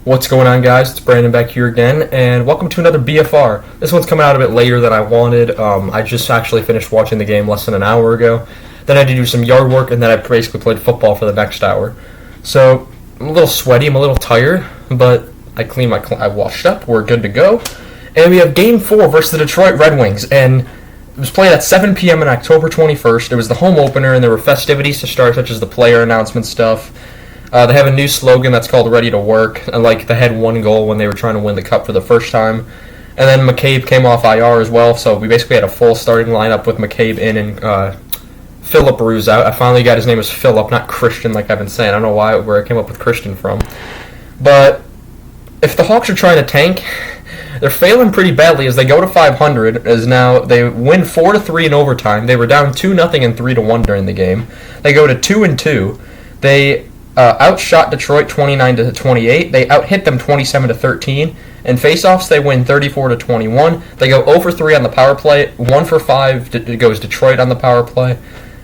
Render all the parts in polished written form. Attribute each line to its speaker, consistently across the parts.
Speaker 1: What's going on, guys? It's Brandon back here again, and welcome to another BFR. This one's coming out a bit later than I wanted. I just actually finished watching the game less than an hour ago. Then I had to do some yard work, and then I basically played football for the next hour. So, I'm a little sweaty, I'm a little tired, but I washed up, we're good to go. And we have Game 4 versus the Detroit Red Wings, and it was played at 7 p.m. on October 21st. It was the home opener, and there were festivities to start, such as the player announcement stuff. They have a new slogan that's called Ready to Work. Like, they had one goal when they were trying to win the Cup for the first time. And then McCabe came off IR as well, so we basically had a full starting lineup with McCabe in and Philip Ruse out. I finally got his name as Philip, not Christian like I've been saying. I don't know where I came up with Christian from. But if the Hawks are trying to tank, they're failing pretty badly as they go to 500, as now they win 4-3 in overtime. They were down 2-0 and 3-1 during the game. They go to 2-2. They outshot Detroit 29-28. They outhit them 27-13. In faceoffs, they win 34-21. They go 0-3 on the power play. 1-for-5 goes Detroit on the power play.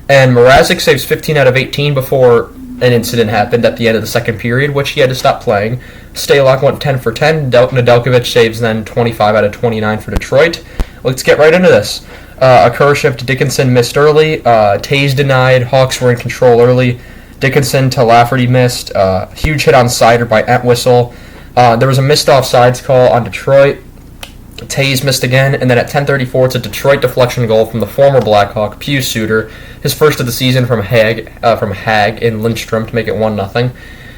Speaker 1: And Mrazek saves 15 out of 18 before an incident happened at the end of the second period, which he had to stop playing. Stalock went 10 for 10. Nedeljkovic saves then 25 out of 29 for Detroit. Let's get right into this. A Kurashev to Dickinson missed early. Tays denied. Hawks were in control early. Dickinson to Lafferty missed. Huge hit on Sider by Entwistle. There was a missed offsides call on Detroit. Tays missed again, and then at 10:34, it's a Detroit deflection goal from the former Blackhawk, Pius Suter, his first of the season from Hag in Lindstrom to make it 1-0.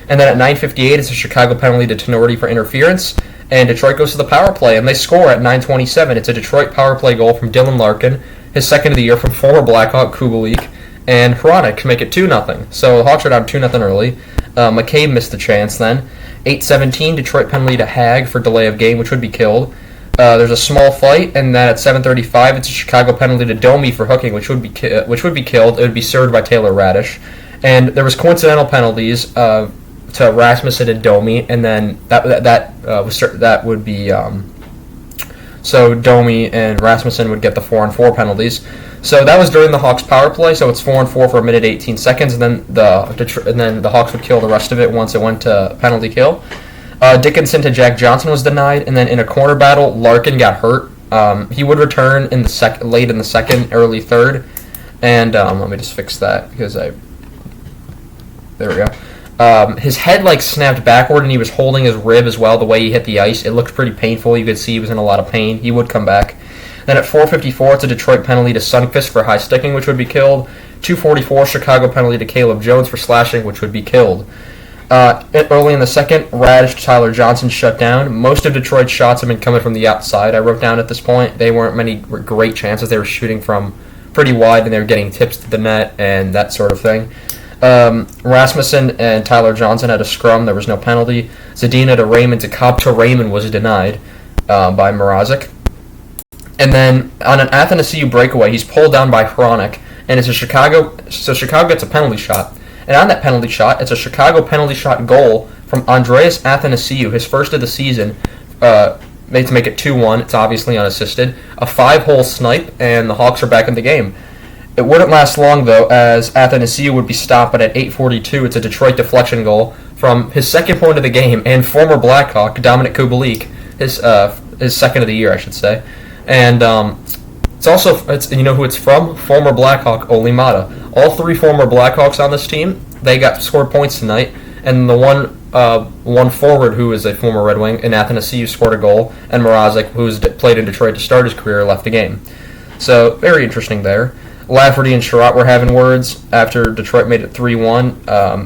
Speaker 1: And then at 9:58, it's a Chicago penalty to Tenorti for interference, and Detroit goes to the power play, and they score at 9:27. It's a Detroit power play goal from Dylan Larkin, his second of the year from former Blackhawk Kubalik, and Hronek make it 2-0. So the Hawks are down 2-0 early. McCabe missed the chance then. 8:17, Detroit penalty to Hag for delay of game, which would be killed. There's a small fight, and then at 7:35, it's a Chicago penalty to Domi for hooking, which would be killed. It would be served by Taylor Radish. And there was coincidental penalties to Rasmussen and Domi, and then that would be so Domi and Rasmussen would get the 4-on-4 penalties. So that was during the Hawks' power play. So it's 4-on-4 for a minute 18 seconds, and then the Hawks would kill the rest of it once it went to penalty kill. Dickinson to Jack Johnson was denied, and then in a corner battle, Larkin got hurt. He would return in the late in the second, early third, and let me just fix that because there we go. His head snapped backward, and he was holding his rib as well. The way he hit the ice, it looked pretty painful. You could see he was in a lot of pain. He would come back. Then at 4:54, it's a Detroit penalty to Sundqvist for high sticking, which would be killed. 2:44, Chicago penalty to Caleb Jones for slashing, which would be killed. Early in the second, Radish to Tyler Johnson shut down. Most of Detroit's shots have been coming from the outside. I wrote down at this point they weren't many great chances. They were shooting from pretty wide, and they were getting tips to the net and that sort of thing. Rasmussen and Tyler Johnson had a scrum. There was no penalty. Zadina to Raymond to Cobb to Raymond was denied by Mrazek. And then on an Athanasiou breakaway, he's pulled down by Hronek, and it's a Chicago. So Chicago gets a penalty shot. And on that penalty shot, it's a Chicago penalty shot goal from Andreas Athanasiou, his first of the season, made to make it 2-1. It's obviously unassisted. A 5-hole snipe, and the Hawks are back in the game. It wouldn't last long, though, as Athanasiou would be stopped, but at 8:42, it's a Detroit deflection goal from his second point of the game and former Blackhawk, Dominic Kubalik, his second of the year, I should say. And it's you know who it's from? Former Blackhawk, Oli Mata. All three former Blackhawks on this team, they got scored points tonight, and the one forward who is a former Red Wing, and Athanasiou scored a goal, and Mrazek, who's played in Detroit to start his career, left the game. So very interesting there. Lafferty and Sherratt were having words after Detroit made it 3-1.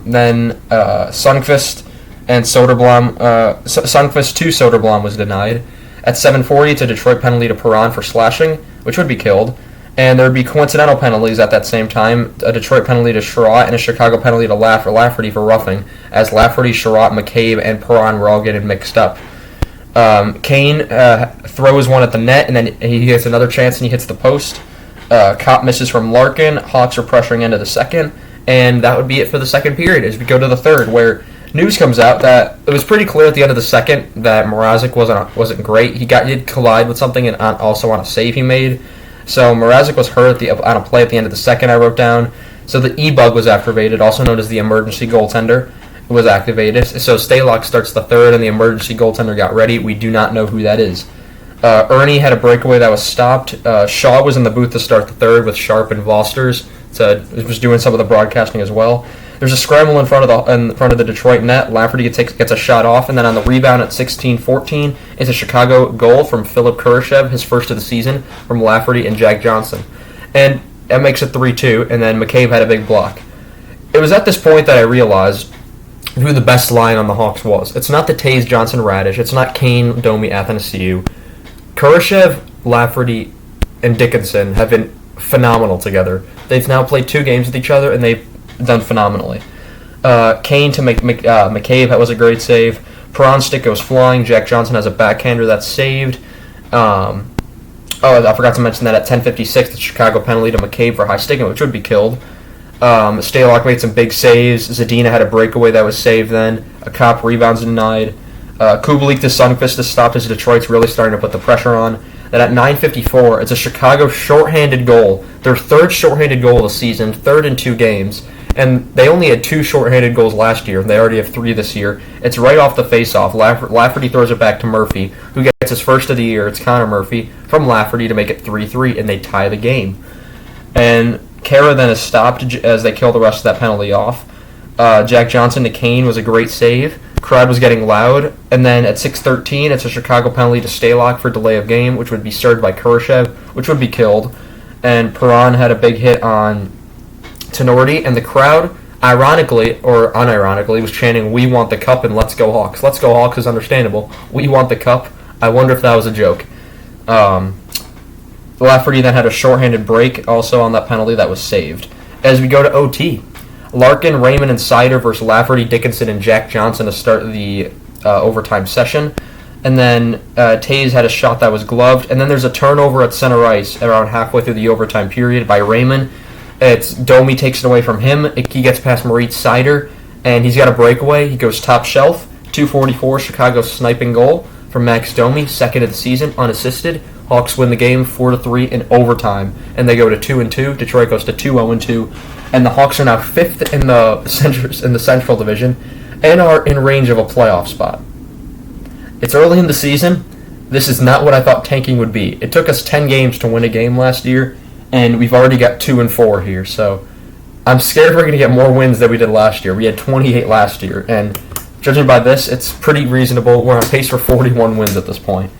Speaker 1: Then Sundqvist and Soderblom, Sundqvist to Soderblom was denied. At 7:40, it's a Detroit penalty to Perron for slashing, which would be killed. And there would be coincidental penalties at that same time, a Detroit penalty to Sherratt and a Chicago penalty to Lafferty for roughing, as Lafferty, Sherratt, McCabe, and Perron were all getting mixed up. Kane throws one at the net, and then he gets another chance, and he hits the post. Kopp misses from Larkin. Hawks are pressuring into the second, and that would be it for the second period as we go to the third, where news comes out that it was pretty clear at the end of the second that Mrazek wasn't great. He did collide with something, and also on a save he made. So Mrazek was hurt on a play at the end of the second, I wrote down. So the E-bug was activated, also known as the emergency goaltender. was activated. So Stalock starts the third, and the emergency goaltender got ready. We do not know who that is. Ernie had a breakaway that was stopped. Shaw was in the booth to start the third with Sharp and Vosters. Was doing some of the broadcasting as well. There's a scramble in front of the Detroit net. Lafferty gets a shot off, and then on the rebound at 16-14 is a Chicago goal from Philip Kurashev, his first of the season, from Lafferty and Jack Johnson. And that makes it 3-2, and then McCabe had a big block. It was at this point that I realized who the best line on the Hawks was. It's not the Taves, Johnson, Radish. It's not Kane, Domi, Athanasiou. Kurashev, Lafferty, and Dickinson have been phenomenal together. They've now played 2 games with each other, and they've done phenomenally. Kane to make McCabe, that was a great save. Perron stick goes flying. Jack Johnson has a backhander that's saved. I forgot to mention that at 10:56, the Chicago penalty to McCabe for high sticking, which would be killed. Stalock made some big saves. Zadina had a breakaway that was saved then. A cop rebounds denied. Kubalik to Sundqvist to stop as Detroit's really starting to put the pressure on. Then at 9:54, it's a Chicago shorthanded goal. Their third shorthanded goal of the season, third in 2 games. And they only had 2 shorthanded goals last year, and they already have 3 this year. It's right off the face-off. Lafferty throws it back to Murphy, who gets his first of the year. It's Connor Murphy from Lafferty to make it 3-3, and they tie the game. And Kara then is stopped as they kill the rest of that penalty off. Jack Johnson to Kane was a great save. Crowd was getting loud. And then at 6:13, it's a Chicago penalty to Stalock for delay of game, which would be served by Kurashev, which would be killed. And Perron had a big hit on Tenorti, and the crowd, ironically or unironically, was chanting, "We want the cup," and "Let's go Hawks." "Let's go Hawks" is understandable. "We want the cup." I wonder if that was a joke. Lafferty then had a shorthanded break also on that penalty that was saved. As we go to OT, Larkin, Raymond, and Sider versus Lafferty, Dickinson, and Jack Johnson to start the overtime session. And then Taves had a shot that was gloved. And then there's a turnover at center ice around halfway through the overtime period by Raymond. It's Domi takes it away from him. He gets past Moritz Sider, and he's got a breakaway. He goes top shelf. 2:44 Chicago sniping goal from Max Domi, second of the season, unassisted. Hawks win the game 4-3 in overtime, and they go to 2-2. Detroit goes to 2-0-2, and the Hawks are now 5th in the Central Division, and are in range of a playoff spot. It's early in the season. This is not what I thought tanking would be. It took us 10 games to win a game last year, and we've already got 2-4 here. So I'm scared we're going to get more wins than we did last year. We had 28 last year, and judging by this, it's pretty reasonable. We're on pace for 41 wins at this point.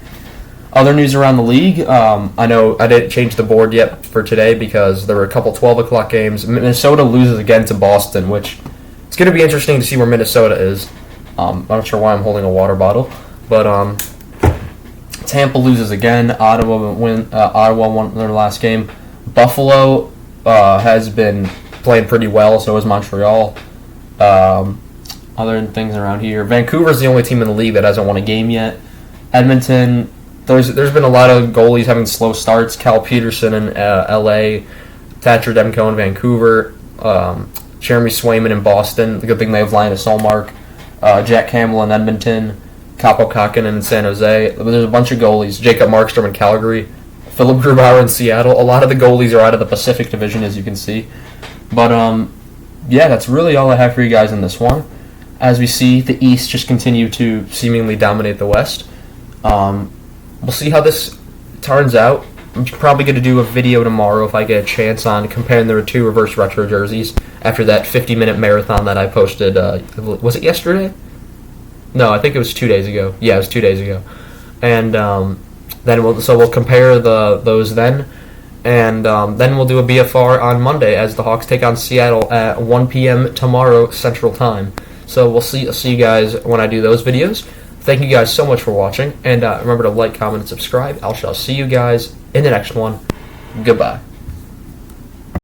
Speaker 1: Other news around the league, I know I didn't change the board yet for today because there were a couple 12 o'clock games. Minnesota loses again to Boston, which it's going to be interesting to see where Minnesota is. I'm not sure why I'm holding a water bottle, but Tampa loses again. Ottawa won their last game. Buffalo has been playing pretty well, so is Montreal. Other things around here, Vancouver's the only team in the league that hasn't won a game yet. Edmonton, there's been a lot of goalies having slow starts. Cal Peterson in L.A., Thatcher Demko in Vancouver, Jeremy Swayman in Boston. The good thing they have Linus Ullmark, Jack Campbell in Edmonton, Kaapo Kakinen in San Jose. There's a bunch of goalies. Jacob Markstrom in Calgary, Philip Grubauer in Seattle. A lot of the goalies are out of the Pacific Division, as you can see. But, yeah, that's really all I have for you guys in this one. As we see, the East just continue to seemingly dominate the West. We'll see how this turns out. I'm probably going to do a video tomorrow if I get a chance on comparing the 2 reverse retro jerseys after that 50-minute marathon that I posted. Was it yesterday? No, I think it was 2 days ago. Yeah, it was 2 days ago. And then we'll compare those then. And then we'll do a BFR on Monday as the Hawks take on Seattle at 1 p.m. tomorrow Central Time. So I'll see you guys when I do those videos. Thank you guys so much for watching, and remember to like, comment, and subscribe. I shall see you guys in the next one. Goodbye.